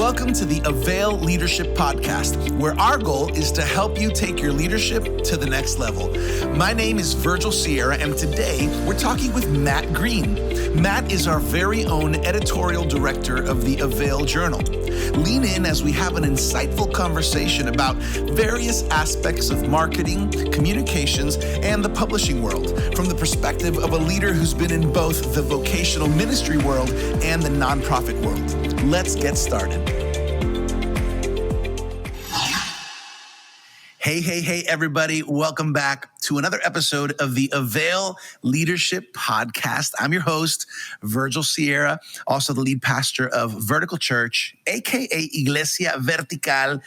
Welcome to the AVAIL Leadership Podcast, where our goal is to help you take your leadership to the next level. My name is Virgil Sierra, and today we're talking with Matt Green. Matt is our very own editorial director of the AVAIL Journal. Lean in as we have an insightful conversation about various aspects of marketing, communications, and the publishing world from the perspective of a leader who's been in both the vocational ministry world and the nonprofit world. Let's get started. Hey, everybody. Welcome back to another episode of the AVAIL Leadership Podcast. I'm your host, Virgil Sierra, also the lead pastor of Vertical Church, aka Iglesia Vertical,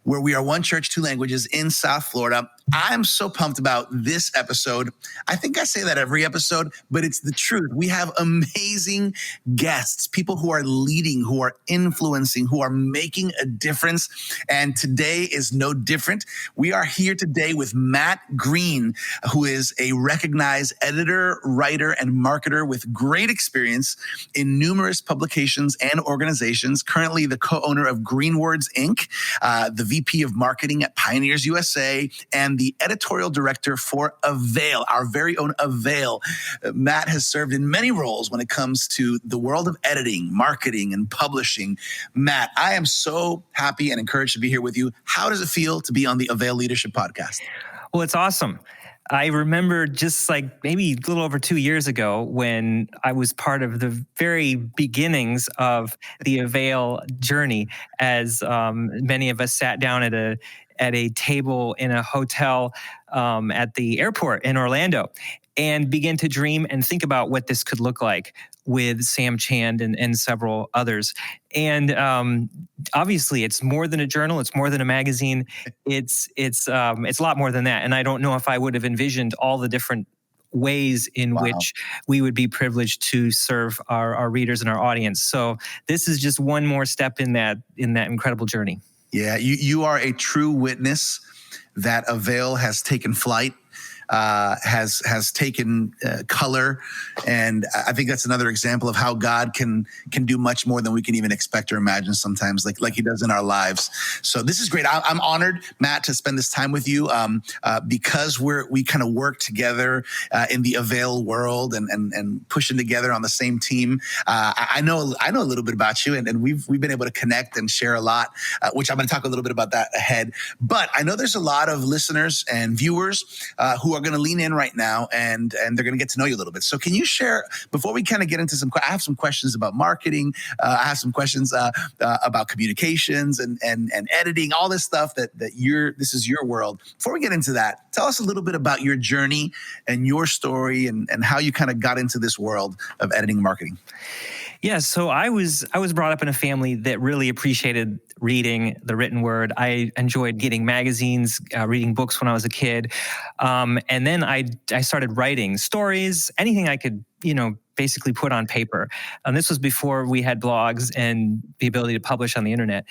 where we are one church, two languages in South Florida. I'm so pumped about this episode. I think I say that every episode, but it's the truth. We have amazing guests, people who are leading, who are influencing, who are making a difference. And today is no different. We are here today with Matt Green, who is a recognized editor, writer, and marketer with great experience in numerous publications and organizations. Currently the co-owner of GreenWords Inc., the VP of marketing at Pioneers USA, and the editorial director for AVAIL, our very own AVAIL. Matt has served in many roles when it comes to the world of editing, marketing, and publishing. Matt, I am so happy and encouraged to be here with you. How does it feel to be on the AVAIL Leadership Podcast? Well, it's awesome. I remember just like maybe a little over 2 years ago when I was part of the very beginnings of the AVAIL journey, as many of us sat down at a table in a hotel at the airport in Orlando and began to dream and think about what this could look like with Sam Chand and several others. And obviously, it's more than a journal. It's more than a magazine. It's a lot more than that. And I don't know if I would have envisioned all the different ways in which we would be privileged to serve our readers and our audience. So this is just one more step in that incredible journey. Yeah, you are a true witness that AVAIL has taken flight, has taken color, and I think that's another example of how God can do much more than we can even expect or imagine sometimes, like He does in our lives. So this is great. I'm honored, Matt, to spend this time with you because we kind of work together in the AVAIL world and pushing together on the same team. I know a little bit about you, and we've been able to connect and share a lot, which I'm going to talk a little bit about that ahead. But I know there's a lot of listeners and viewers who are going to lean in right now, and they're going to get to know you a little bit. So can you share, before we kind of get into I have some questions about marketing, I have some questions about communications and editing, all this stuff this is your world. Before we get into that, tell us a little bit about your journey and your story and how you kind of got into this world of editing and marketing. Yeah, so I was brought up in a family that really appreciated reading the written word. I enjoyed getting magazines, reading books when I was a kid. And then I started writing stories, anything I could, basically put on paper. This was before we had blogs and the ability to publish on the internet.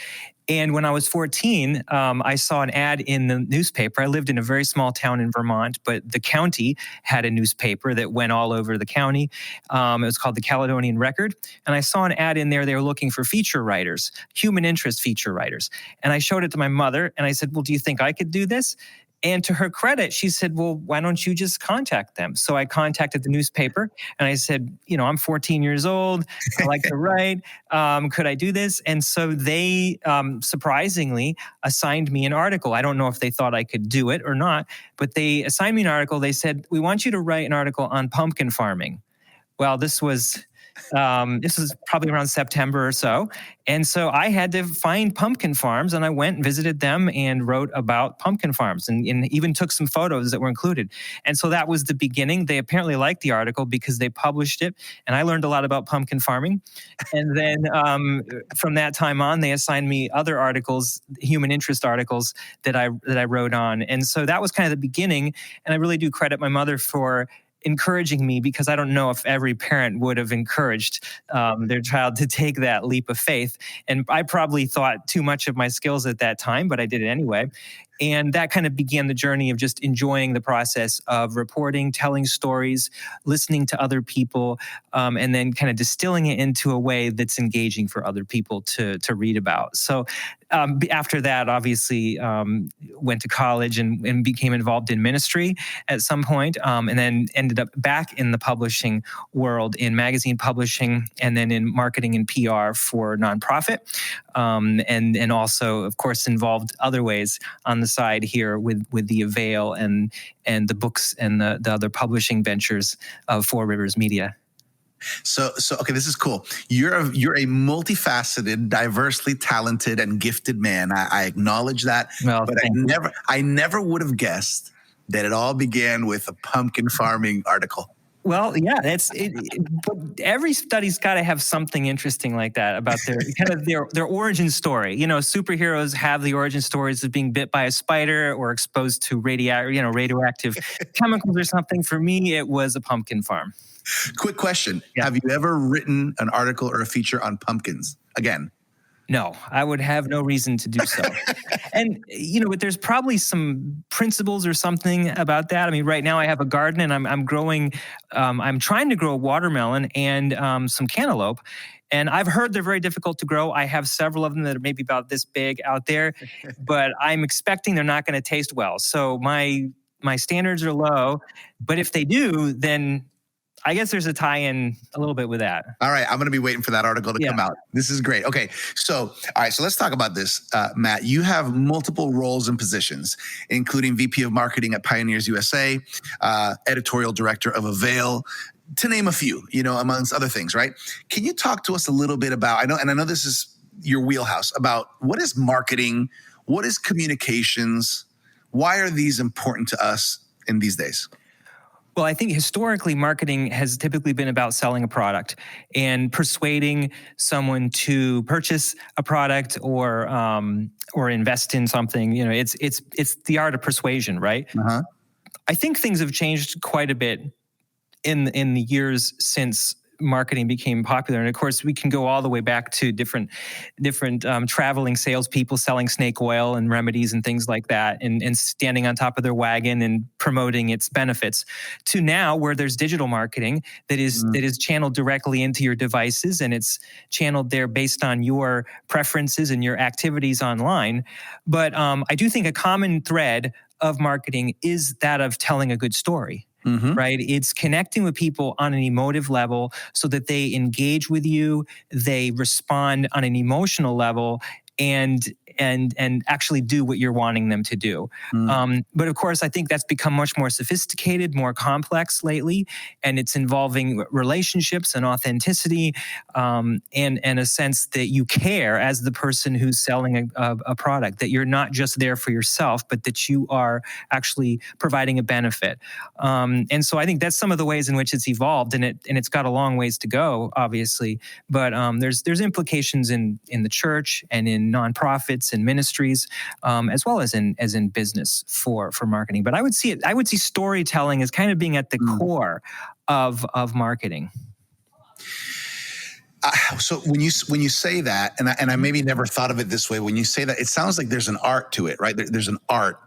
And when I was 14, I saw an ad in the newspaper. I lived in a very small town in Vermont, but the county had a newspaper that went all over the county. It was called the Caledonian Record. And I saw an ad in there. They were looking for feature writers, human interest feature writers. And I showed it to my mother and I said, well, do you think I could do this? And to her credit, she said, well, why don't you just contact them? So I contacted the newspaper and I said, I'm 14 years old. I like to write. Could I do this? And so they surprisingly assigned me an article. I don't know if they thought I could do it or not, but they assigned me an article. They said, we want you to write an article on pumpkin farming. Well, this was probably around September or so. And so I had to find pumpkin farms, and I went and visited them and wrote about pumpkin farms and even took some photos that were included. And so that was the beginning. They apparently liked the article because they published it, and I learned a lot about pumpkin farming. And then from that time on, they assigned me other articles, human interest articles that I wrote on. And so that was kind of the beginning. And I really do credit my mother for encouraging me, because I don't know if every parent would have encouraged their child to take that leap of faith. And I probably thought too much of my skills at that time, but I did it anyway. And that kind of began the journey of just enjoying the process of reporting, telling stories, listening to other people, and then kind of distilling it into a way that's engaging for other people to read about. So after that, obviously, went to college and became involved in ministry at some point, and then ended up back in the publishing world, in magazine publishing, and then in marketing and PR for nonprofit, and also, of course, involved other ways on the side here with the AVAIL and the books and the other publishing ventures of Four Rivers Media. So okay, this is cool. You're a multifaceted, diversely talented, and gifted man. I acknowledge that, Well, but I never would have guessed that it all began with a pumpkin farming article. Well, yeah, but every study's got to have something interesting like that about their origin story. Superheroes have the origin stories of being bit by a spider or exposed to radioactive chemicals or something. For me, it was a pumpkin farm. Quick question. Yeah. Have you ever written an article or a feature on pumpkins? Again. No, I would have no reason to do so. And, but there's probably some principles or something about that. I mean, right now I have a garden and I'm growing, I'm trying to grow a watermelon and some cantaloupe. And I've heard they're very difficult to grow. I have several of them that are maybe about this big out there, but I'm expecting they're not going to taste well. So my standards are low, but if they do, then I guess there's a tie-in a little bit with that. All right. I'm going to be waiting for that article to come out. This is great. Okay. So let's talk about this. Matt, you have multiple roles and positions, including VP of Marketing at Pioneers USA, editorial director of AVAIL, to name a few, amongst other things, right? Can you talk to us a little bit about, I know this is your wheelhouse, about what is marketing? What is communications? Why are these important to us in these days? Well, I think historically, marketing has typically been about selling a product and persuading someone to purchase a product or invest in something. It's the art of persuasion, right? Uh-huh. I think things have changed quite a bit in the years since marketing became popular. And of course, we can go all the way back to different traveling salespeople selling snake oil and remedies and things like that, and standing on top of their wagon and promoting its benefits, to now where there's digital marketing that is channeled directly into your devices, and it's channeled there based on your preferences and your activities online. But I do think a common thread of marketing is that of telling a good story. Mm-hmm. Right? It's connecting with people on an emotive level so that they engage with you, they respond on an emotional level, and actually do what you're wanting them to do. But of course, I think that's become much more sophisticated, more complex lately, and it's involving relationships and authenticity, and a sense that you care as the person who's selling a product, that you're not just there for yourself, but that you are actually providing a benefit. And so I think that's some of the ways in which it's evolved, and it's got a long ways to go, obviously. But there's implications in the church and in nonprofits and ministries, as well as in business for marketing. But I would see storytelling as kind of being at the core of marketing. So when you say that, and I maybe never thought of it this way, when you say that, it sounds like there's an art to it, right? There's an art.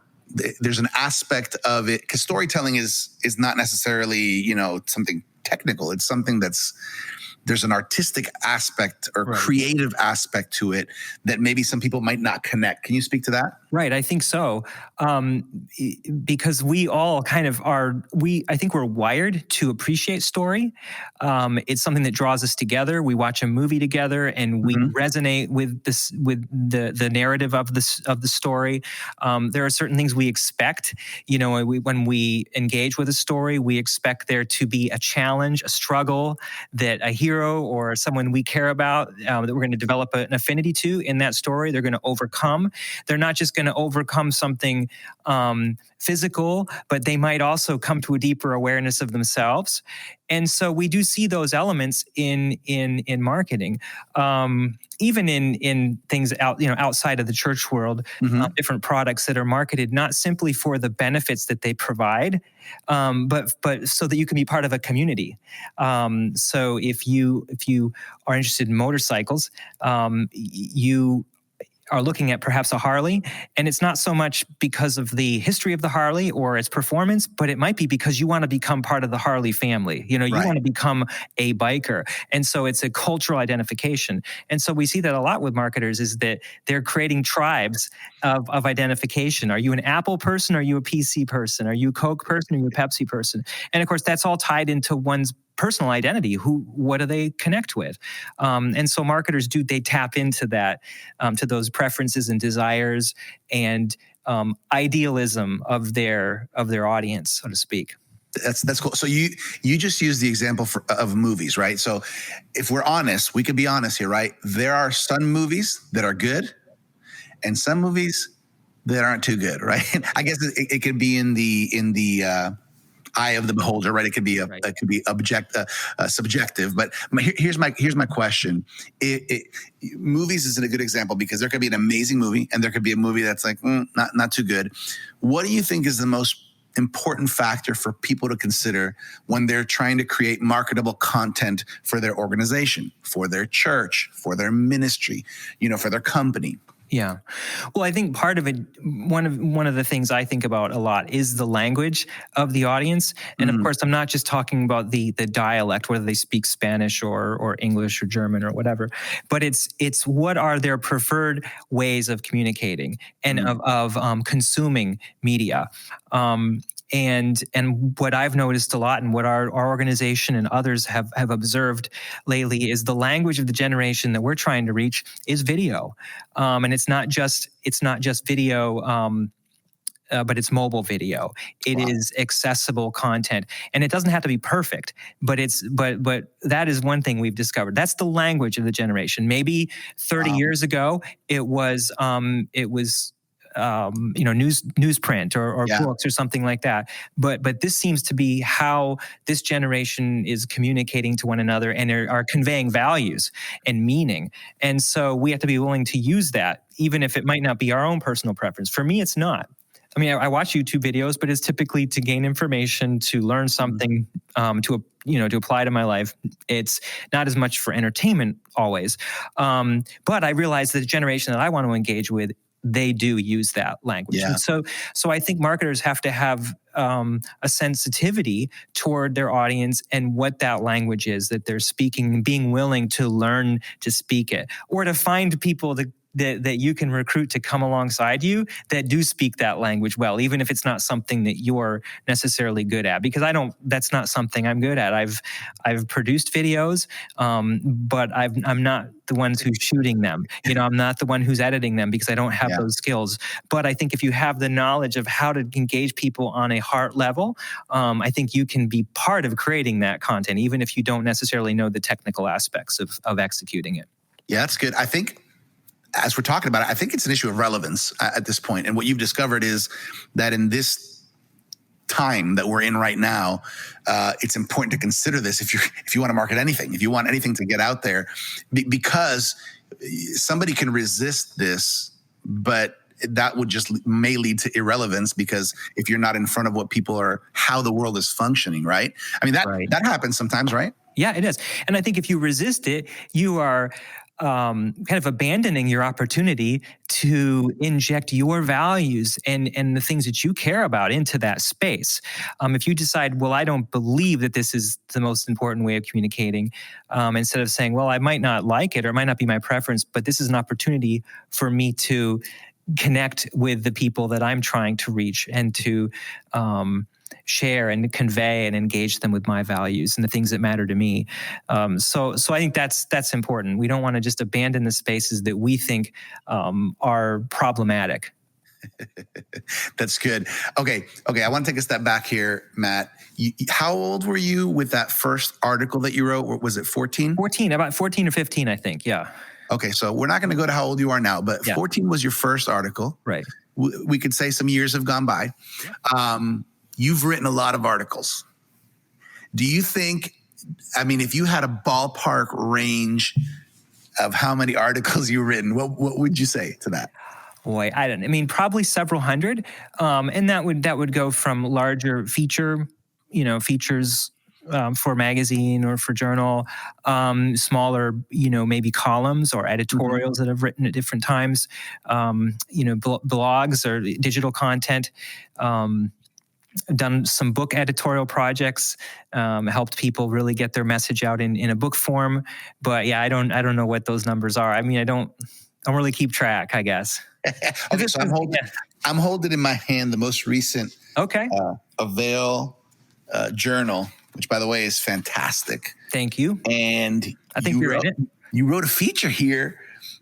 There's an aspect of it, because storytelling is not necessarily, something technical. It's something there's an artistic aspect or creative aspect to it that maybe some people might not connect. Can you speak to that? Right, I think so. Because we all kind of I think we're wired to appreciate story. It's something that draws us together. We watch a movie together and we resonate with the narrative of the story. There are certain things we expect. When we engage with a story, we expect there to be a challenge, a struggle that a hero or someone we care about, that we're going to develop an affinity to in that story, they're going to overcome. They're not just going to overcome something physical, but they might also come to a deeper awareness of themselves. And so we do see those elements in marketing, even in things outside of the church world, different products that are marketed not simply for the benefits that they provide, but so that you can be part of a community. So if you are interested in motorcycles, you are looking at perhaps a Harley, and it's not so much because of the history of the Harley or its performance, but it might be because you want to become part of the Harley family. You Right. want to become a biker. And so it's a cultural identification. And so we see that a lot with marketers, is that they're creating tribes of identification. Are you an Apple person? Are you a PC person? Are you a Coke person? Are you a Pepsi person? And of course, that's all tied into one's personal identity. What do they connect with? And so marketers they tap into that, to those preferences and desires and idealism of their audience, so to speak. That's cool. So you just used the example of movies, right? So if we're honest, we could be honest here, right? There are some movies that are good and some movies that aren't too good, right? I guess it could be in the eye of the beholder, right? It could be it could be subjective. But here's my question: movies isn't a good example because there could be an amazing movie and there could be a movie that's like not too good. What do you think is the most important factor for people to consider when they're trying to create marketable content for their organization, for their church, for their ministry, for their company? Yeah. Well, I think part of it, one of the things I think about a lot is the language of the audience. And of course, I'm not just talking about the dialect, whether they speak Spanish or English or German or whatever, but it's what are their preferred ways of communicating and of consuming media. And what I've noticed a lot, and what our organization and others have observed lately, is the language of the generation that we're trying to reach is video, and it's not just video, but it's mobile video. It is accessible content, and it doesn't have to be perfect. But that is one thing we've discovered. That's the language of the generation. Maybe 30 years ago, it was newsprint or books or something like that. But this seems to be how this generation is communicating to one another and are conveying values and meaning. And so we have to be willing to use that, even if it might not be our own personal preference. For me, it's not. I mean, I watch YouTube videos, but it's typically to gain information, to learn something, to apply to my life. It's not as much for entertainment always. But I realize that the generation that I want to engage with, they do use that language. Yeah. And so I think marketers have to have a sensitivity toward their audience and what that language is that they're speaking, and being willing to learn to speak it, or to find people that you can recruit to come alongside you that do speak that language well, even if it's not something that you're necessarily good at. Because that's not something I'm good at. I've produced videos, but I'm not the one who's shooting them. I'm not the one who's editing them because I don't have those skills. But I think if you have the knowledge of how to engage people on a heart level, I think you can be part of creating that content, even if you don't necessarily know the technical aspects of executing it. Yeah, that's good. I think, as we're talking about it, I think it's an issue of relevance at this point. And what you've discovered is that in this time that we're in right now, it's important to consider this if you want to market anything, if you want anything to get out there, because somebody can resist this, but that would may lead to irrelevance, because if you're not in front of how the world is functioning, right? I mean, that happens sometimes, right? Yeah, it is. And I think if you resist it, you are kind of abandoning your opportunity to inject your values and the things that you care about into that space. If you decide, well, I don't believe that this is the most important way of communicating, instead of saying, well, I might not like it or it might not be my preference, but this is an opportunity for me to connect with the people that I'm trying to reach and to share and convey and engage them with my values and the things that matter to me. So I think that's important. We don't want to just abandon the spaces that we think are problematic. That's good. Okay. I want to take a step back here, Matt. How old were you with that first article that you wrote? Was it 14? 14, about 14 or 15, I think. Yeah. Okay. So we're not going to go to how old you are now, but 14 was your first article. Right. We could say some years have gone by. You've written a lot of articles. Do you think, if you had a ballpark range of how many articles you've written, what would you say to that? Boy, I don't know. Probably several hundred. And that would go from larger features, for magazine or for journal, smaller, maybe columns or editorials that I've written at different times, blogs or digital content. Done some book editorial projects, helped people really get their message out in a book form. But yeah, I don't know what those numbers are. I mean, I don't really keep track, I guess. Okay, so I'm holding in my hand the most recent AVAIL journal, which, by the way, is fantastic. Thank you. And I think you're in it. You wrote a feature here,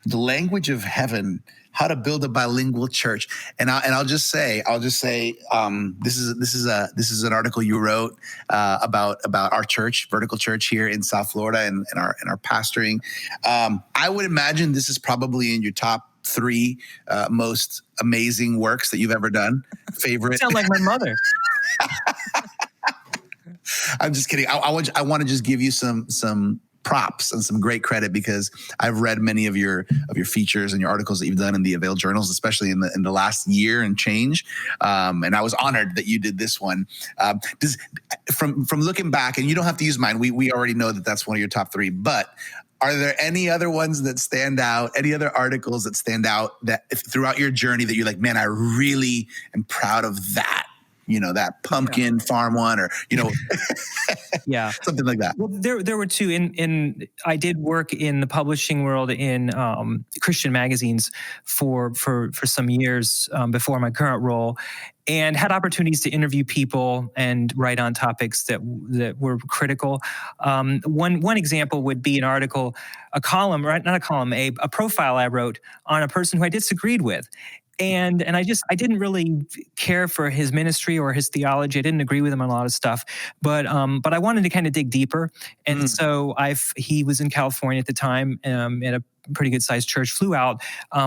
"The Language of Heaven: How to Build a Bilingual Church." And I'll just say, this is an article you wrote about our church, Vertical Church here in South Florida, and our pastoring. I would imagine this is probably in your top 3 most amazing works that you've ever done. Favorite? You sound like my mother. I'm just kidding. I want to just give you some props and some great credit, because I've read many of your features and your articles that you've done in the AVAIL journals, especially in the last year and change. And I was honored that you did this one. From looking back, and you don't have to use mine. We already know that that's one of your top 3, but are there any other ones that stand out? Any other articles that stand out that throughout your journey that you're like, man, I really am proud of that? That pumpkin farm one, or yeah, something like that. Well, there were 2. I did work in the publishing world in Christian magazines for some years before my current role, and had opportunities to interview people and write on topics that were critical. One example would be an article, a column, right? Not a column, a profile I wrote on a person who I disagreed with. And I didn't really care for his ministry or his theology. I didn't agree with him on a lot of stuff, but I wanted to kind of dig deeper. And so he was in California at the time, at a pretty good sized church, flew out,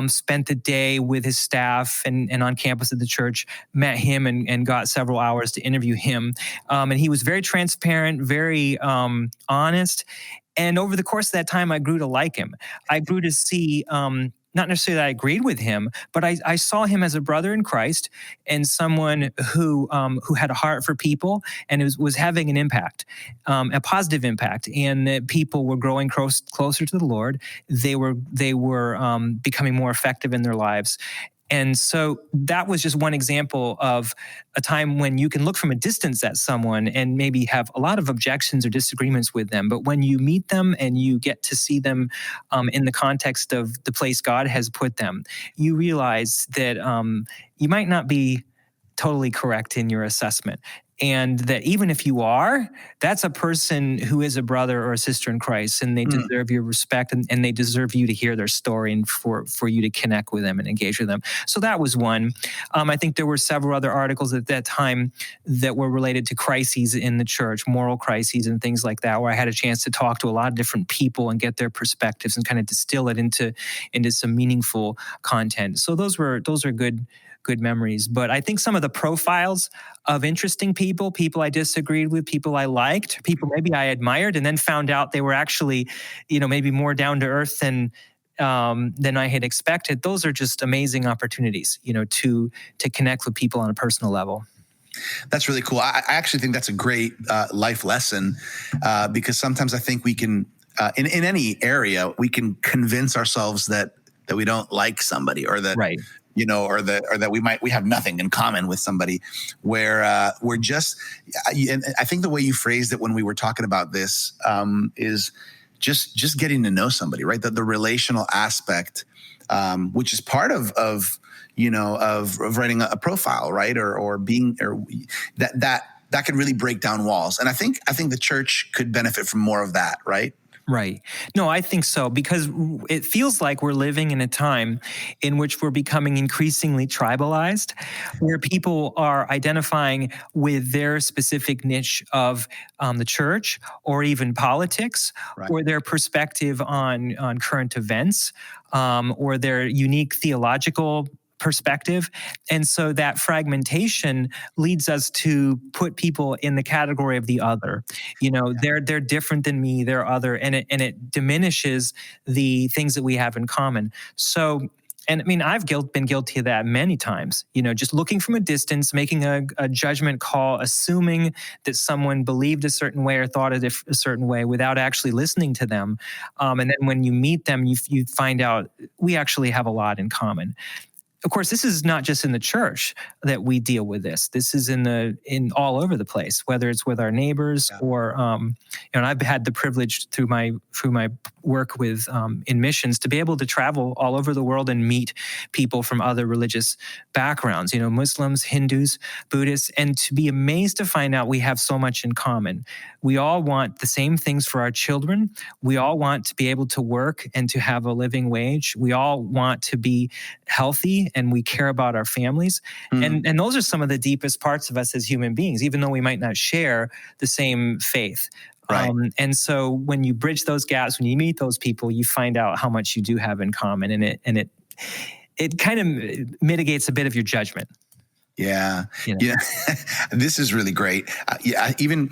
spent the day with his staff and on campus at the church, met him and got several hours to interview him. And he was very transparent, very honest. And over the course of that time, I grew to like him. I grew to see, not necessarily that I agreed with him, but I saw him as a brother in Christ and someone who had a heart for people and was having an impact, a positive impact, and that people were growing closer to the Lord. They were becoming more effective in their lives. And so that was just one example of a time when you can look from a distance at someone and maybe have a lot of objections or disagreements with them. But when you meet them and you get to see them in the context of the place God has put them, you realize that you might not be totally correct in your assessment. And that even if you are, that's a person who is a brother or a sister in Christ, and they deserve your respect, and they deserve you to hear their story and for you to connect with them and engage with them. So that was one. I think there were several other articles at that time that were related to crises in the church, moral crises and things like that, where I had a chance to talk to a lot of different people and get their perspectives and kind of distill it into some meaningful content. So those are good memories. But I think some of the profiles of interesting people I disagreed with, people I liked, people maybe I admired, and then found out they were actually, maybe more down to earth than I had expected. Those are just amazing opportunities, to connect with people on a personal level. That's really cool. I actually think that's a great life lesson, because sometimes I think we can, in any area, we can convince ourselves that we don't like somebody, or that, right, or that we have nothing in common with somebody, where we're just, and I think the way you phrased it when we were talking about this is just getting to know somebody, right? The relational aspect, which is part of writing a profile, right? Or being, or that can really break down walls. And I think the church could benefit from more of that, right? Right. No, I think so, because it feels like we're living in a time in which we're becoming increasingly tribalized, where people are identifying with their specific niche of the church or even politics, right, or their perspective on current events, or their unique theological perspective. And so that fragmentation leads us to put people in the category of the other. They're different than me, they're other, and it diminishes the things that we have in common. So And I mean, I've been guilty of that many times, just looking from a distance, making a judgment call, assuming that someone believed a certain way or thought a certain way without actually listening to them. And then when you meet them, you find out we actually have a lot in common. Of course, this is not just in the church that we deal with this. This is in all over the place, whether it's with our neighbors or, and I've had the privilege through my work with in missions to be able to travel all over the world and meet people from other religious backgrounds, Muslims, Hindus, Buddhists, and to be amazed to find out we have so much in common. We all want the same things for our children. We all want to be able to work and to have a living wage. We all want to be healthy, and we care about our families. Mm. And those are some of the deepest parts of us as human beings, even though we might not share the same faith. Right. And so when you bridge those gaps, when you meet those people, you find out how much you do have in common, and it kind of mitigates a bit of your judgment. Yeah. Yeah. This is really great. Even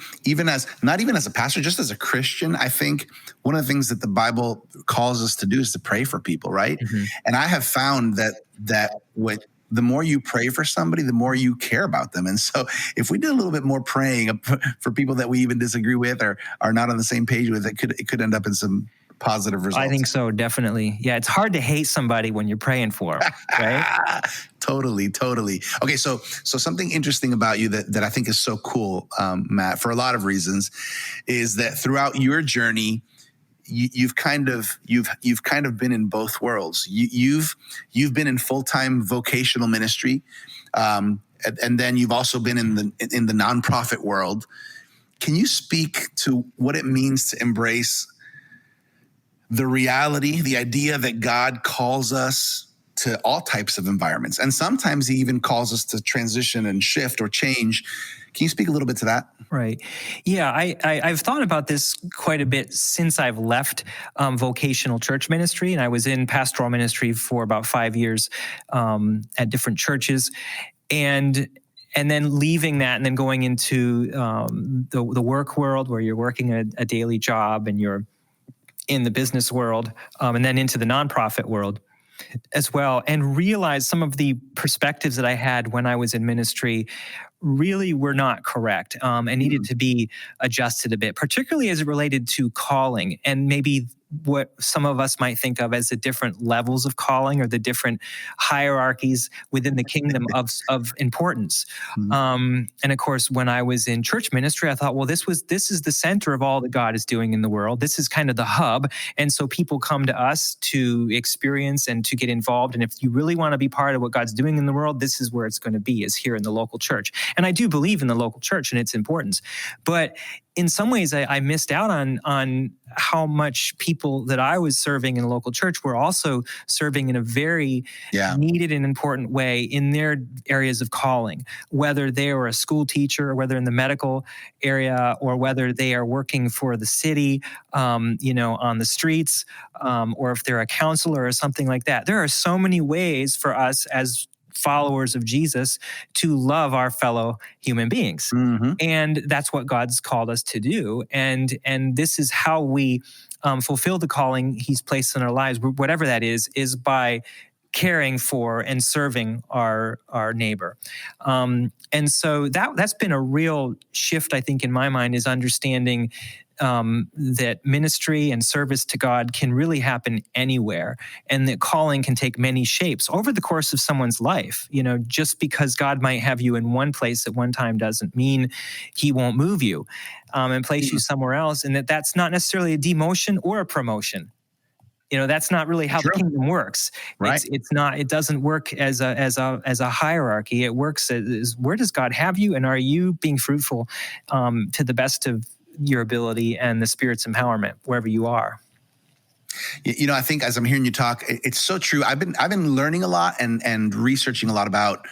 as, not even as a pastor, just as a Christian, I think one of the things that the Bible calls us to do is to pray for people, right? Mm-hmm. And I have found that the more you pray for somebody, the more you care about them. And so if we did a little bit more praying for people that we even disagree with or are not on the same page with, it could end up in some positive results. I think so, definitely. Yeah, it's hard to hate somebody when you're praying for them, right? Totally. Okay, so something interesting about you that I think is so cool, Matt, for a lot of reasons, is that throughout your journey, you've kind of been in both worlds. You've been in full-time vocational ministry, and then you've also been in the nonprofit world. Can you speak to what it means to embrace the reality, the idea that God calls us to all types of environments, and sometimes He even calls us to transition and shift or change? Can you speak a little bit to that? Right. Yeah, I've thought about this quite a bit since I've left vocational church ministry, and I was in pastoral ministry for about 5 years at different churches, and then leaving that and then going into the work world where you're working a daily job and you're in the business world, and then into the nonprofit world as well, and realize some of the perspectives that I had when I was in ministry really were not correct and needed to be adjusted a bit, particularly as it related to calling and maybe what some of us might think of as the different levels of calling or the different hierarchies within the kingdom of importance. Mm-hmm. And of course, when I was in church ministry, I thought, well, this is the center of all that God is doing in the world. This is kind of the hub. And so people come to us to experience and to get involved. And if you really want to be part of what God's doing in the world, this is where it's going to be, is here in the local church. And I do believe in the local church and its importance. But in some ways, I missed out on how much people that I was serving in the local church were also serving in a very needed and important way in their areas of calling, whether they are a school teacher, or whether in the medical area, or whether they are working for the city, on the streets, or if they're a counselor or something like that. There are so many ways for us as followers of Jesus to love our fellow human beings. Mm-hmm. And that's what God's called us to do. And this is how we fulfill the calling He's placed in our lives, whatever that is by caring for and serving our neighbor. And so that's been a real shift, I think, in my mind, is understanding that ministry and service to God can really happen anywhere, and that calling can take many shapes over the course of someone's life. Just because God might have you in one place at one time doesn't mean He won't move you and place you somewhere else, and that's not necessarily a demotion or a promotion. That's not really how the kingdom works. Right. It's not. It doesn't work as a hierarchy. It works as, where does God have you, and are you being fruitful to the best of your ability and the Spirit's empowerment wherever you are. I think as I'm hearing you talk, it's so true. I've been learning a lot and researching a lot about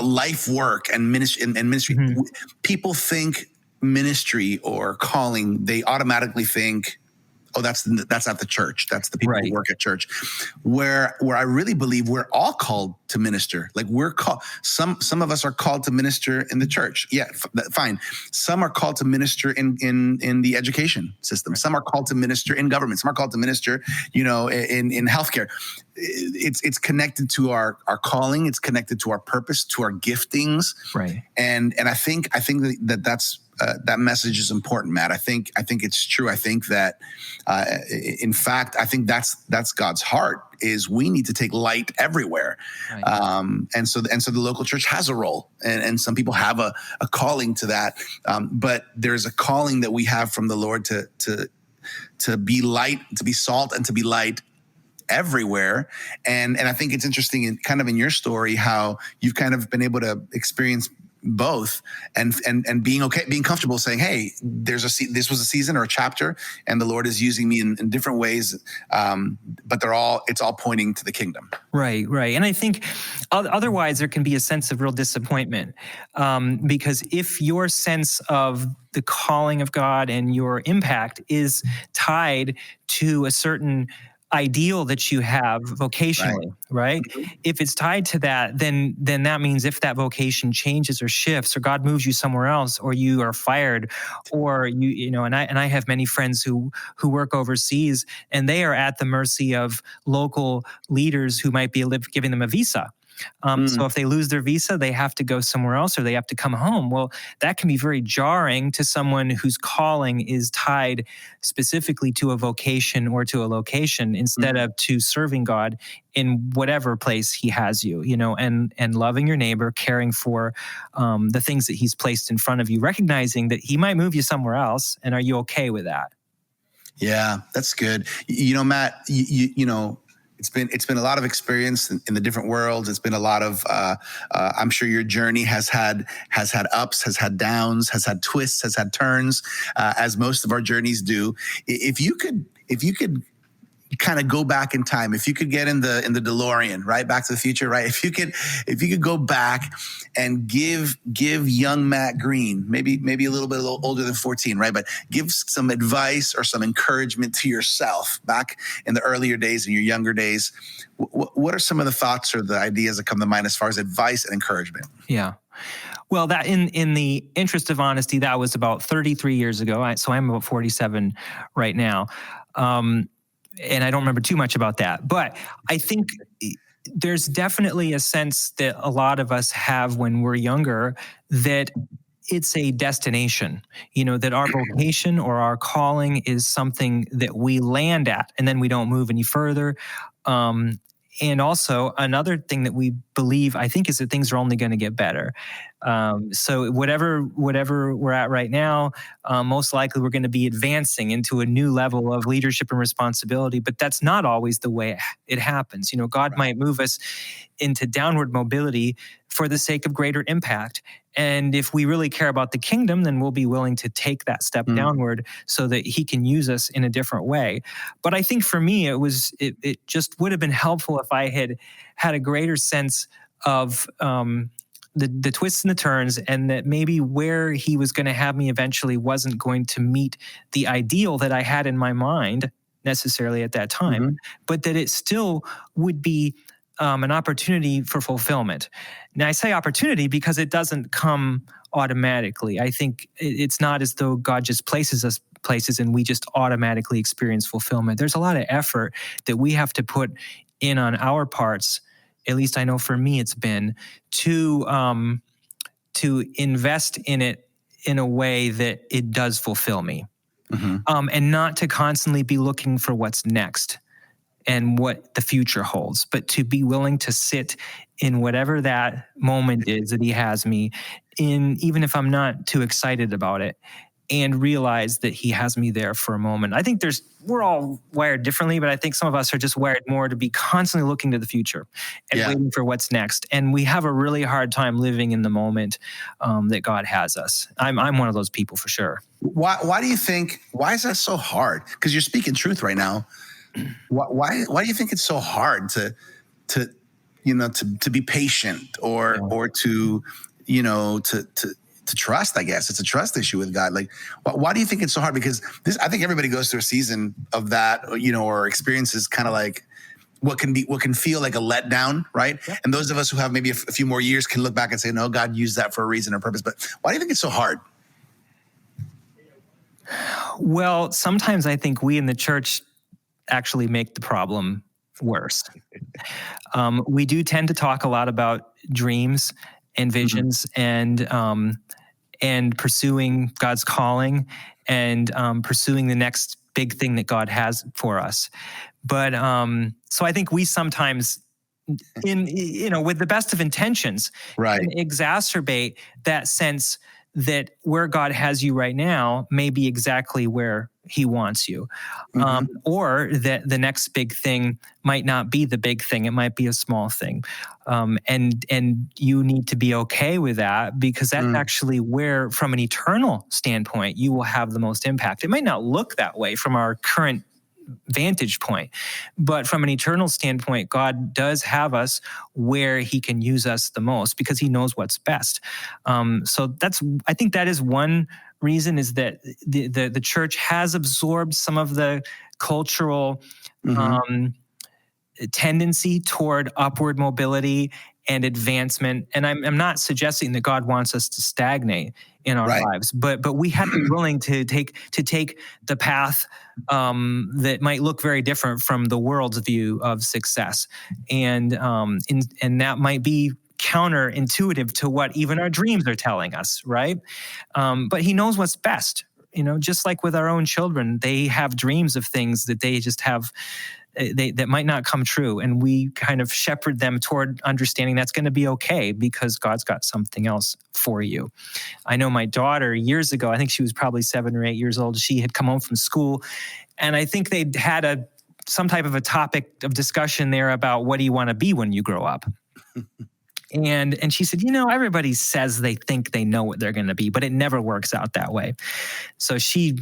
life work and ministry. Mm-hmm. People think ministry or calling, they automatically think, oh, that's not the church. That's the people Right. who work at church. Where I really believe we're all called to minister. Like we're called, some of us are called to minister in the church. Yeah, fine. Some are called to minister in the education system. Right. Some are called to minister in government. Some are called to minister, in healthcare. It's connected to our calling. It's connected to our purpose, to our giftings. Right. And I think that's that message is important, Matt. I think it's true. I think that, in fact, I think that's God's heart. Is we need to take light everywhere, right. And so the local church has a role, and some people have a calling to that. But there's a calling that we have from the Lord to be light, to be salt, and to be light everywhere. And I think it's interesting in your story how you've kind of been able to experience both and being okay, being comfortable saying, hey, this was a season or a chapter and the Lord is using me in different ways. But it's all pointing to the kingdom. Right. And I think otherwise there can be a sense of real disappointment, because if your sense of the calling of God and your impact is tied to a certain ideal that you have vocationally, right? If it's tied to that, then that means if that vocation changes or shifts, or God moves you somewhere else, or you are fired, or and I have many friends who work overseas, and they are at the mercy of local leaders who might be giving them a visa. So if they lose their visa, they have to go somewhere else or they have to come home. Well, that can be very jarring to someone whose calling is tied specifically to a vocation or to a location instead of to serving God in whatever place he has you, and loving your neighbor, caring for the things that he's placed in front of you, recognizing that he might move you somewhere else. And are you okay with that? Yeah, that's good. Matt, It's been a lot of experience in the different worlds. It's been a lot of, I'm sure your journey has had ups, has had downs, has had twists, has had turns, as most of our journeys do. If you could kind of go back in time, if you could get in the DeLorean, right, Back to the Future, right? If you could go back and give young Matt Green, maybe a little bit older than 14, right, but give some advice or some encouragement to yourself back in the earlier days, in your younger days. What are some of the thoughts or the ideas that come to mind as far as advice and encouragement? Yeah. Well, that in the interest of honesty, that was about 33 years ago. So I'm about 47 right now. And I don't remember too much about that. But I think there's definitely a sense that a lot of us have when we're younger that it's a destination, that our vocation or our calling is something that we land at and then we don't move any further. And also another thing that we believe, I think, is that things are only going to get better. So whatever we're at right now, most likely we're going to be advancing into a new level of leadership and responsibility, but that's not always the way it happens. God might move us into downward mobility for the sake of greater impact. And if we really care about the kingdom, then we'll be willing to take that step downward so that he can use us in a different way. But I think for me, it just would have been helpful if I had a greater sense of the twists and the turns, and that maybe where he was going to have me eventually wasn't going to meet the ideal that I had in my mind necessarily at that time, but that it still would be an opportunity for fulfillment. Now, I say opportunity because it doesn't come automatically. I think it's not as though God just places us places and we just automatically experience fulfillment. There's a lot of effort that we have to put in on our parts. At least I know for me it's been to invest in it in a way that it does fulfill me, and not to constantly be looking for what's next and what the future holds, but to be willing to sit in whatever that moment is that he has me in, even if I'm not too excited about it, and realize that he has me there for a moment. I think we're all wired differently, but I think some of us are just wired more to be constantly looking to the future and waiting for what's next. And we have a really hard time living in the moment that God has us. I'm one of those people for sure. Why do you think, why is that so hard? Because you're speaking truth right now. Why do you think it's so hard to be patient or to trust, I guess. It's a trust issue with God. Like, why do you think it's so hard? Because I think everybody goes through a season of that, or experiences kind of like what can feel like a letdown, right? Yep. And those of us who have maybe a few more years can look back and say, no, God used that for a reason or purpose. But why do you think it's so hard? Well, sometimes I think we in the church actually make the problem worse. We do tend to talk a lot about dreams and visions, mm-hmm. and pursuing God's calling and pursuing the next big thing that God has for us. But so I think we sometimes, with the best of intentions, right, can exacerbate that sense that where God has you right now may be exactly where he wants you. Mm-hmm. Or that the next big thing might not be the big thing. It might be a small thing. And you need to be okay with that, because that's actually where, from an eternal standpoint, you will have the most impact. It might not look that way from our current vantage point, but from an eternal standpoint, God does have us where he can use us the most, because he knows what's best. So I think that is one reason, is that the church has absorbed some of the cultural tendency toward upward mobility and advancement. And I'm not suggesting that God wants us to stagnate in our lives, but we have to be willing to take the path that might look very different from the world's view of success, and that might be counterintuitive to what even our dreams are telling us, right? But he knows what's best. Just like with our own children, they have dreams of things that they just have. That might not come true, and we kind of shepherd them toward understanding that's going to be okay, because God's got something else for you. I know my daughter years ago, I think she was probably 7 or 8 years old. She had come home from school, and I think they'd had some type of a topic of discussion there about, what do you want to be when you grow up? And she said, everybody says they think they know what they're going to be, but it never works out that way. So she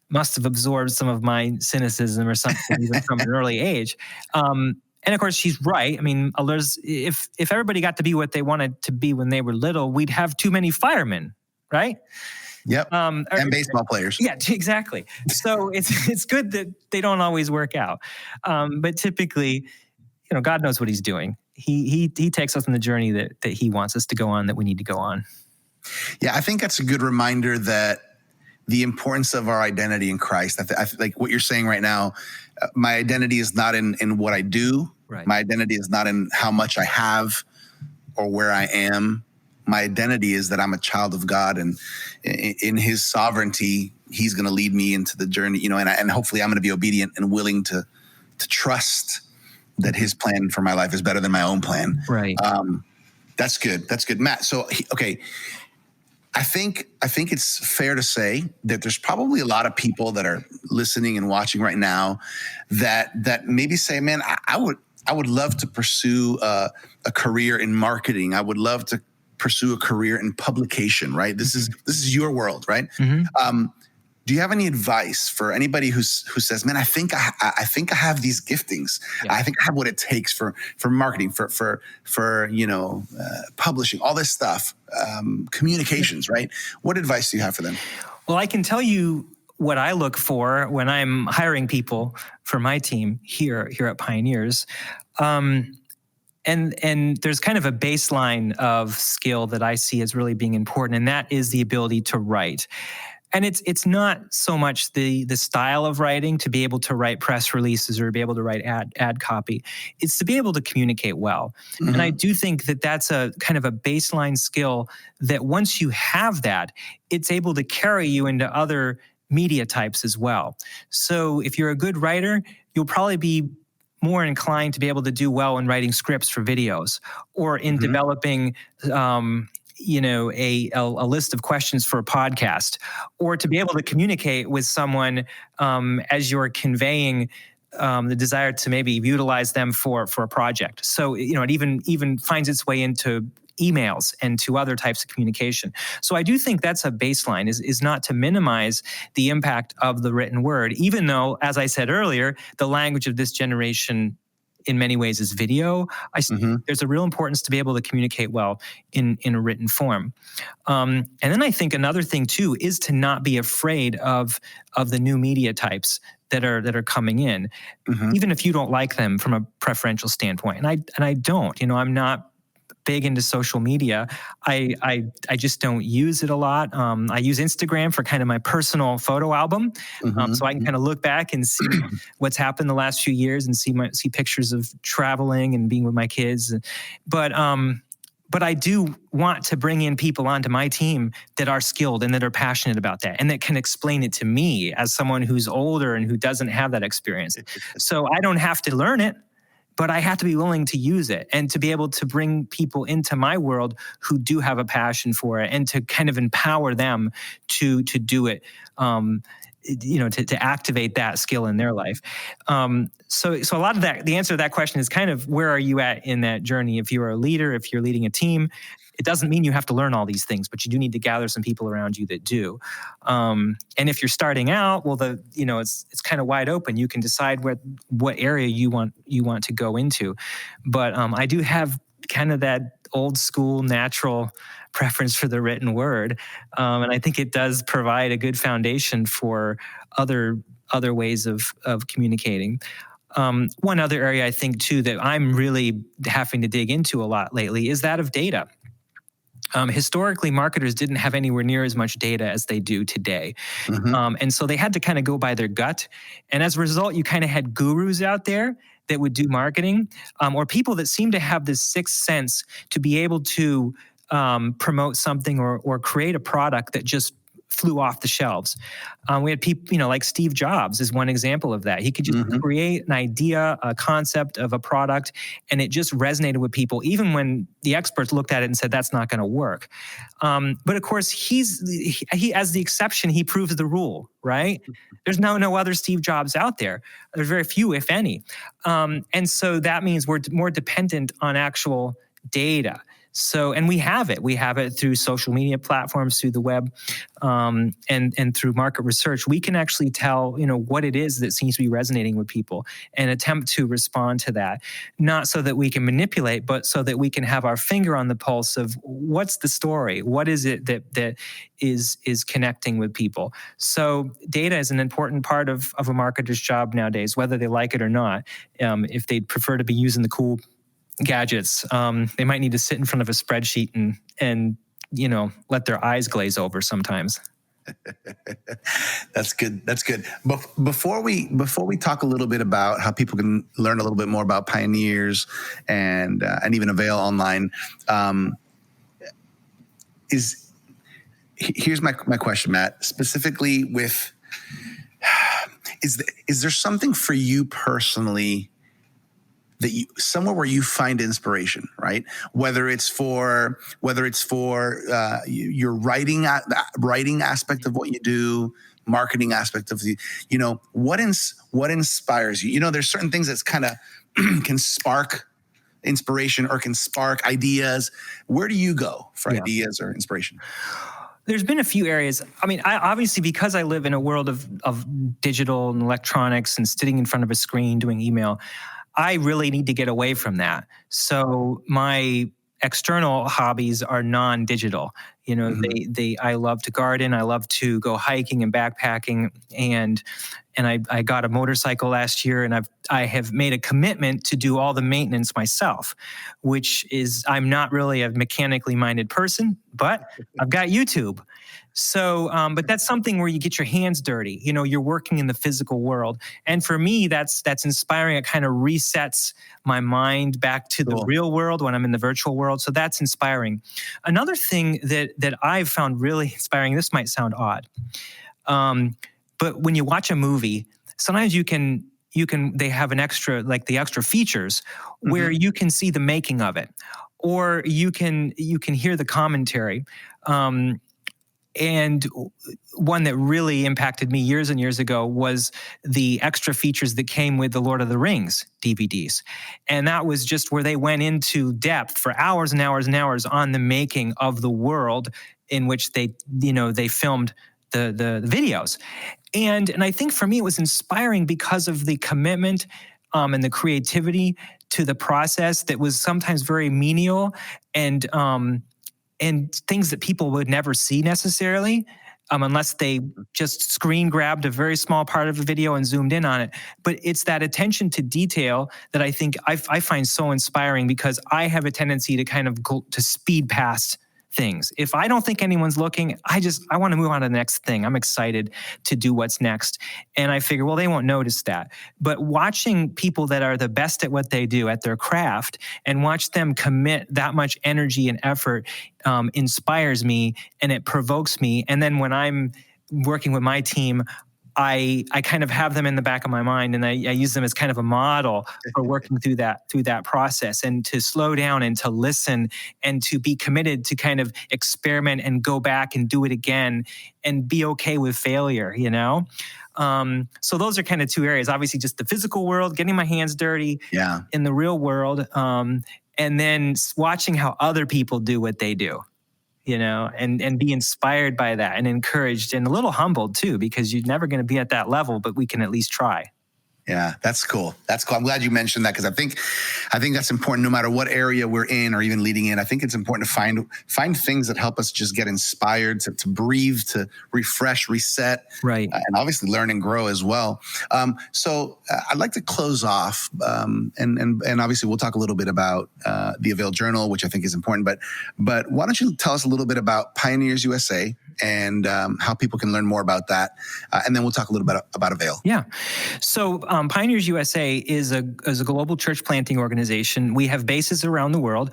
must have absorbed some of my cynicism or something even from an early age. And of course, she's right. I mean, if everybody got to be what they wanted to be when they were little, we'd have too many firemen, right? Yep. And baseball players. Yeah, exactly. So it's good that they don't always work out. But typically, God knows what he's doing. He takes us on the journey that he wants us to go on, that we need to go on. Yeah, I think that's a good reminder that the importance of our identity in Christ. I like what you're saying right now. My identity is not in what I do. Right. My identity is not in how much I have or where I am. My identity is that I'm a child of God, and in his sovereignty, he's going to lead me into the journey, and hopefully I'm going to be obedient and willing to trust that his plan for my life is better than my own plan. Right. That's good. That's good. Matt. So, okay. I think it's fair to say that there's probably a lot of people that are listening and watching right now that maybe say, man, I would love to pursue a career in marketing. I would love to pursue a career in publication, right? This is your world, right? Mm-hmm. Do you have any advice for anybody who says, man, I think I have these giftings. Yeah. I think I have what it takes for marketing, for publishing, all this stuff, communications, right? What advice do you have for them? Well, I can tell you what I look for when I'm hiring people for my team here at Pioneers. And there's kind of a baseline of skill that I see as really being important, and that is the ability to write. And it's not so much the style of writing, to be able to write press releases or be able to write ad copy. It's to be able to communicate well. Mm-hmm. And I do think that that's a kind of a baseline skill that once you have that, it's able to carry you into other media types as well. So if you're a good writer, you'll probably be more inclined to be able to do well in writing scripts for videos, or in developing a list of questions for a podcast, or to be able to communicate with someone as you're conveying the desire to maybe utilize them for a project. So, it even finds its way into emails and to other types of communication. So I do think that's a baseline, is not to minimize the impact of the written word, even though, as I said earlier, the language of this generation in many ways is video. Mm-hmm. There's a real importance to be able to communicate well in a written form. And then I think another thing too is to not be afraid of the new media types that are coming in, even if you don't like them from a preferential standpoint. And I don't. I'm not big into social media. I just don't use it a lot. I use Instagram for kind of my personal photo album, so I can kind of look back and see what's happened the last few years and see pictures of traveling and being with my kids. But I do want to bring in people onto my team that are skilled and that are passionate about that and that can explain it to me as someone who's older and who doesn't have that experience. So I don't have to learn it, but I have to be willing to use it and to be able to bring people into my world who do have a passion for it and to kind of empower them to do it, to activate that skill in their life. So a lot of that, the answer to that question is kind of, where are you at in that journey? If you're a leader, if you're leading a team, it doesn't mean you have to learn all these things, but you do need to gather some people around you that do. And if you're starting out, well, it's kind of wide open. You can decide what area you want to go into. But I do have kind of that old school natural preference for the written word, and I think it does provide a good foundation for other ways of communicating. One other area I think too that I'm really having to dig into a lot lately is that of data. Historically, marketers didn't have anywhere near as much data as they do today. And so they had to kind of go by their gut. And as a result, you kind of had gurus out there that would do marketing, or people that seem to have this sixth sense to be able to promote something or create a product that just flew off the shelves. We had people, like Steve Jobs is one example of that. He could just create an idea, a concept of a product, and it just resonated with people, even when the experts looked at it and said, that's not going to work. But of course, he as the exception, he proves the rule, right? There's no other Steve Jobs out there. There's very few, if any. And so that means we're more dependent on actual data. So, and we have it. We have it through social media platforms, through the web, and through market research. We can actually tell, what it is that seems to be resonating with people and attempt to respond to that. Not so that we can manipulate, but so that we can have our finger on the pulse of what's the story? What is it that is connecting with people? So data is an important part of a marketer's job nowadays, whether they like it or not. If they prefer to be using the cool gadgets, they might need to sit in front of a spreadsheet and let their eyes glaze over sometimes. That's good. Before we talk a little bit about how people can learn a little bit more about Pioneers and even Avail online, here's my question, Matt. Specifically, is there something for you personally that somewhere where you find inspiration, right? Whether it's for your writing aspect of what you do, marketing aspect of what inspires you? There's certain things that's kind of can spark inspiration or can spark ideas. Where do you go for ideas or inspiration? There's been a few areas. I mean, I obviously, because I live in a world of digital and electronics and sitting in front of a screen doing email, I really need to get away from that. So my external hobbies are non-digital. I love to garden. I love to go hiking and backpacking. And I got a motorcycle last year, and I have made a commitment to do all the maintenance myself, which is, I'm not really a mechanically minded person, but I've got YouTube. So, but that's something where you get your hands dirty. You're working in the physical world. And for me, that's inspiring. It kind of resets my mind back to the real world when I'm in the virtual world. So that's inspiring. Another thing that I've found really inspiring, this might sound odd, but when you watch a movie, sometimes they have an extra, like the extra features where you can see the making of it, or you can hear the commentary. And one that really impacted me years and years ago was the extra features that came with the Lord of the Rings DVDs. And that was just where they went into depth for hours and hours and hours on the making of the world in which they filmed the videos. And I think for me, it was inspiring because of the commitment and the creativity to the process that was sometimes very menial and things that people would never see necessarily. Unless they just screen grabbed a very small part of a video and zoomed in on it. But it's that attention to detail that I think I find so inspiring, because I have a tendency to kind of go to speed past things. If I don't think anyone's looking, I want to move on to the next thing. I'm excited to do what's next. And I figure, well, they won't notice that. But watching people that are the best at what they do, at their craft, and watch them commit that much energy and effort inspires me, and it provokes me. And then when I'm working with my team, I kind of have them in the back of my mind, and I use them as kind of a model for working through that process, and to slow down and to listen and to be committed to kind of experiment and go back and do it again and be okay with failure, So those are kind of two areas. Obviously, just the physical world, getting my hands dirty in the real world, and then watching how other people do what they do. And be inspired by that and encouraged and a little humbled too, because you're never going to be at that level, but we can at least try. Yeah, that's cool. That's cool. I'm glad you mentioned that, because I think that's important no matter what area we're in or even leading in. I think it's important to find things that help us just get inspired, to breathe, to refresh, reset, right, and obviously learn and grow as well. So I'd like to close off, and obviously we'll talk a little bit about the AVAIL Journal, which I think is important. But why don't you tell us a little bit about Pioneers USA and how people can learn more about that, and then we'll talk a little bit about AVAIL. Yeah. So Pioneers USA is a global church planting organization. We have bases around the world.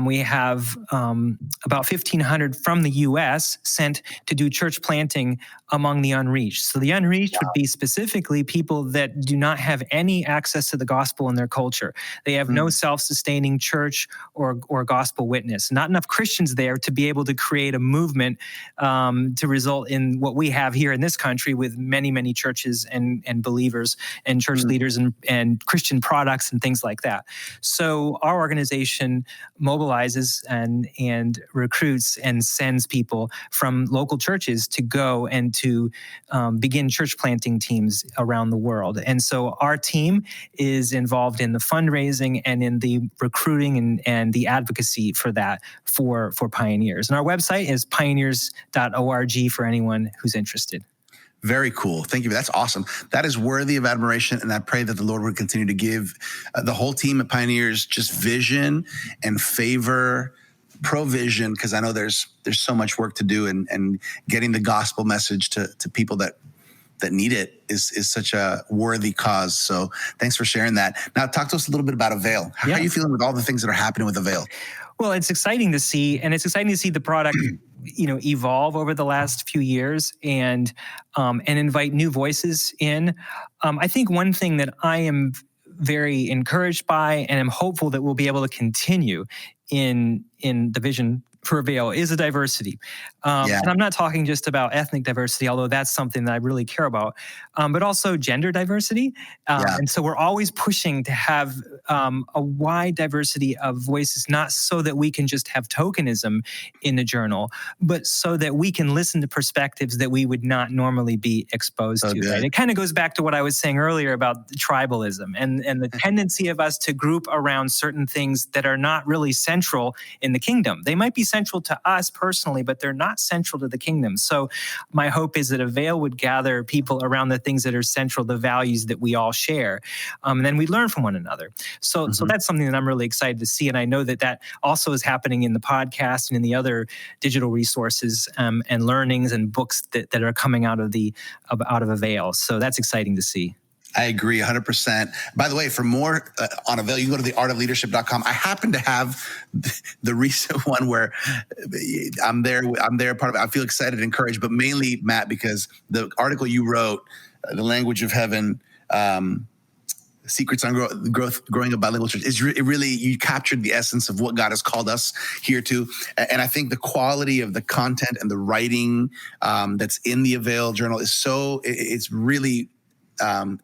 We have about 1,500 from the U.S. sent to do church planting among the unreached. So the unreached would be specifically people that do not have any access to the gospel in their culture. They have no self-sustaining church or gospel witness. Not enough Christians there to be able to create a movement to result in what we have here in this country, with many, many churches and believers and church leaders and Christian products and things like that. So our organization mobilizes and recruits and sends people from local churches to go and to begin church planting teams around the world. And so our team is involved in the fundraising and in the recruiting and the advocacy for that for Pioneers. And our website is pioneers.org for anyone who's interested. Very cool. Thank you. That's awesome. That is worthy of admiration. And I pray that the Lord would continue to give the whole team at Pioneers just vision and favor, provision, because I know there's so much work to do, and getting the gospel message to people that need it is such a worthy cause. So thanks for sharing that. Now talk to us a little bit about AVAIL. How are you feeling with all the things that are happening with AVAIL? Well, it's exciting to see, and it's exciting to see the product, evolve over the last few years and invite new voices in. I think one thing that I am very encouraged by, and I'm hopeful that we'll be able to continue in the vision for AVAIL, is a diversity. And I'm not talking just about ethnic diversity, although that's something that I really care about, but also gender diversity. And so we're always pushing to have a wide diversity of voices, not so that we can just have tokenism in the journal, but so that we can listen to perspectives that we would not normally be exposed to. Right? It kind of goes back to what I was saying earlier about tribalism and the tendency of us to group around certain things that are not really central in the kingdom. They might be central to us personally, but they're not central to the kingdom. So my hope is that AVAIL would gather people around the things that are central, the values that we all share. And then we learn from one another. So that's something that I'm really excited to see. And I know that also is happening in the podcast and in the other digital resources and learnings and books that are coming out of AVAIL. So that's exciting to see. I agree 100%. By the way, for more on AVAIL, you can go to theartofleadership.com. I happen to have the recent one where I'm there part of it. I feel excited and encouraged, but mainly, Matt, because the article you wrote, The Language of Heaven, Secrets on Growing a Bilingual Church, it really, you captured the essence of what God has called us here to. And I think the quality of the content and the writing that's in the AVAIL Journal is it's really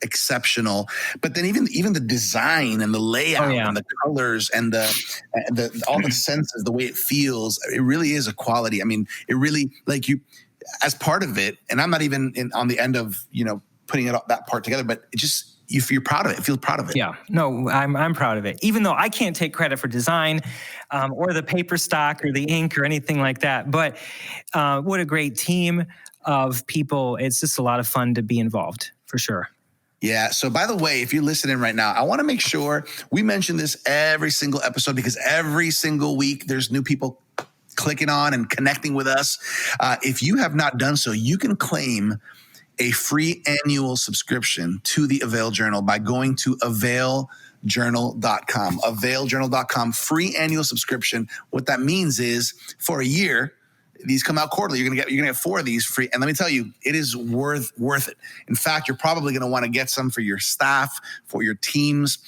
exceptional. But then even the design and the layout and the colors and the all the senses, the way it feels, it really is a quality. I mean, it really, like, you as part of it, and I'm not even on the end of putting that part together, but it just, you're proud of it. Feel proud of it. Yeah, no, I'm proud of it. Even though I can't take credit for design or the paper stock or the ink or anything like that. But what a great team of people. It's just a lot of fun to be involved, for sure. Yeah. So by the way, if you're listening right now, I want to make sure we mention this every single episode, because every single week there's new people clicking on and connecting with us. If you have not done so, you can claim a free annual subscription to the AVAIL Journal by going to availjournal.com. Availjournal.com, free annual subscription. What that means is for a year, these come out quarterly. You're gonna get 4 of these free, and let me tell you, it is worth it. In fact, you're probably gonna want to get some for your staff, for your teams,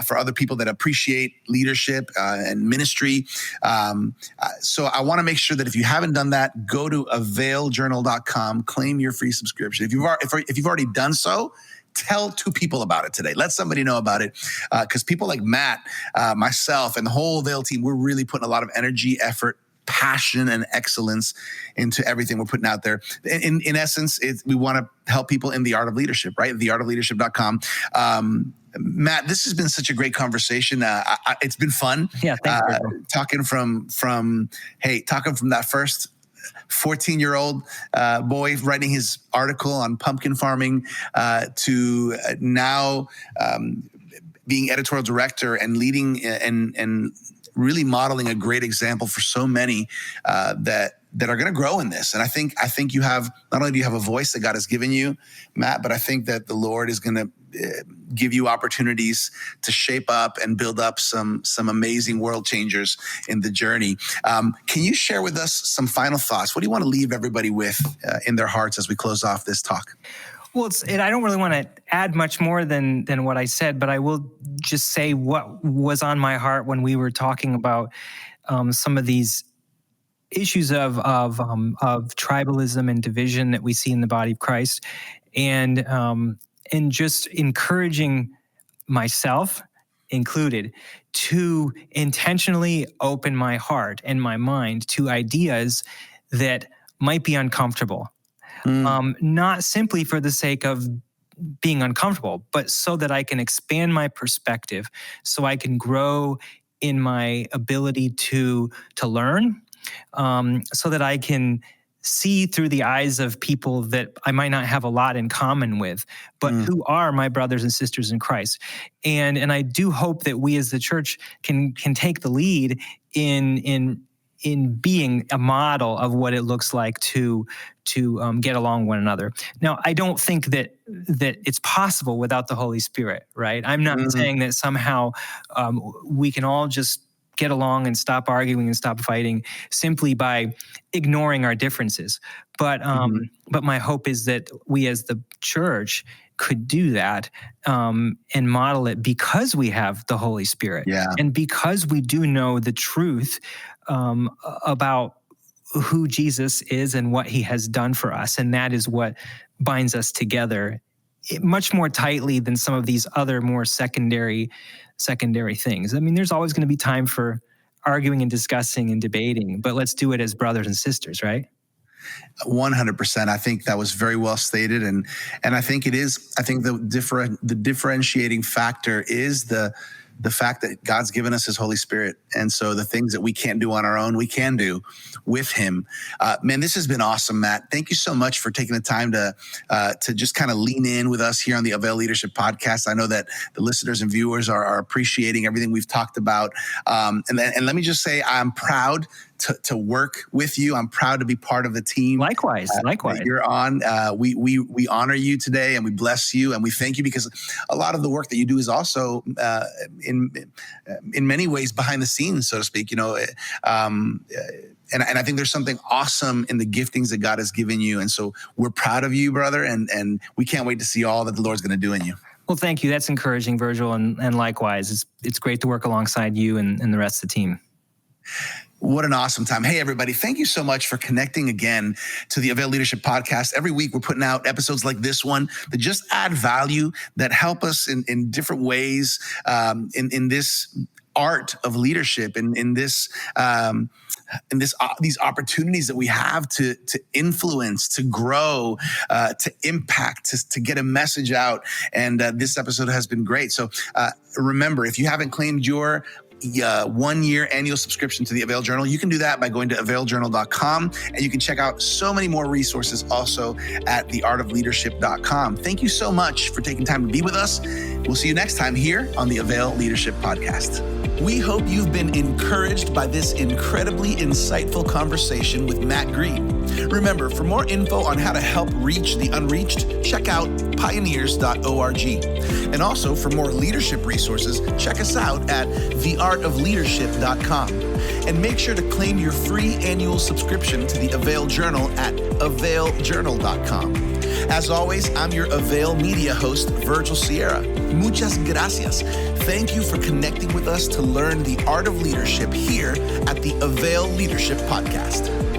for other people that appreciate leadership and ministry. So I want to make sure that if you haven't done that, go to availjournal.com, claim your free subscription. If you've already done so, tell 2 people about it today. Let somebody know about it, because people like Matt, myself, and the whole AVAIL team, we're really putting a lot of energy, effort, passion, and excellence into everything we're putting out there. In essence, we want to help people in the art of leadership, right? Theartofleadership.com. Matt, this has been such a great conversation. It's been fun. Yeah, thanks. Talking from that first 14-year-old boy writing his article on pumpkin farming to now being editorial director and leading and really modeling a great example for so many that are going to grow in this. And I think you have, not only do you have a voice that God has given you, Matt, but I think that the Lord is going to give you opportunities to shape up and build up some amazing world changers in the journey. Can you share with us some final thoughts? What do you want to leave everybody with in their hearts as we close off this talk? Well, I don't really want to add much more than what I said, but I will just say what was on my heart when we were talking about some of these issues of tribalism and division that we see in the body of Christ, and just encouraging myself included to intentionally open my heart and my mind to ideas that might be uncomfortable. Not simply for the sake of being uncomfortable, but so that I can expand my perspective, so I can grow in my ability to learn, so that I can see through the eyes of people that I might not have a lot in common with, but who are my brothers and sisters in Christ. And I do hope that we as the church can take the lead in being a model of what it looks like to get along with one another. Now, I don't think that it's possible without the Holy Spirit, right? I'm not saying that somehow we can all just get along and stop arguing and stop fighting simply by ignoring our differences. But my hope is that we as the church could do that and model it because we have the Holy Spirit. Yeah. And because we do know the truth about who Jesus is and what he has done for us. And that is what binds us together much more tightly than some of these other more secondary things. I mean, there's always going to be time for arguing and discussing and debating, but let's do it as brothers and sisters, right? 100%. I think that was very well stated. And I think it is, I think the differentiating factor is the fact that God's given us his Holy Spirit. And so the things that we can't do on our own, we can do with him. Man, this has been awesome, Matt. Thank you so much for taking the time to just kind of lean in with us here on the AVAIL Leadership Podcast. I know that the listeners and viewers are appreciating everything we've talked about. And let me just say, I'm proud to work with you. I'm proud to be part of the team. Likewise. You're on. We honor you today, and we bless you, and we thank you, because a lot of the work that you do is also in many ways behind the scenes, so to speak. And I think there's something awesome in the giftings that God has given you, and so we're proud of you, brother, and we can't wait to see all that the Lord's going to do in you. Well, thank you. That's encouraging, Virgil, and likewise, it's great to work alongside you and the rest of the team. What an awesome time. Hey, everybody. Thank you so much for connecting again to the AVAIL Leadership Podcast. Every week, we're putting out episodes like this one that just add value, that help us in different ways in this art of leadership in this these opportunities that we have to influence, to grow, to impact, to get a message out. And this episode has been great. So remember, if you haven't claimed your 1-year annual subscription to the AVAIL Journal, you can do that by going to availjournal.com, and you can check out so many more resources also at theartofleadership.com. Thank you so much for taking time to be with us. We'll see you next time here on the AVAIL Leadership Podcast. We hope you've been encouraged by this incredibly insightful conversation with Matt Green. Remember, for more info on how to help reach the unreached, check out pioneers.org. And also, for more leadership resources, check us out at theartofleadership.com. And make sure to claim your free annual subscription to the AVAIL Journal at availjournal.com. As always, I'm your AVAIL Media host, Virgil Sierra. Muchas gracias. Thank you for connecting with us to learn the art of leadership here at the AVAIL Leadership Podcast.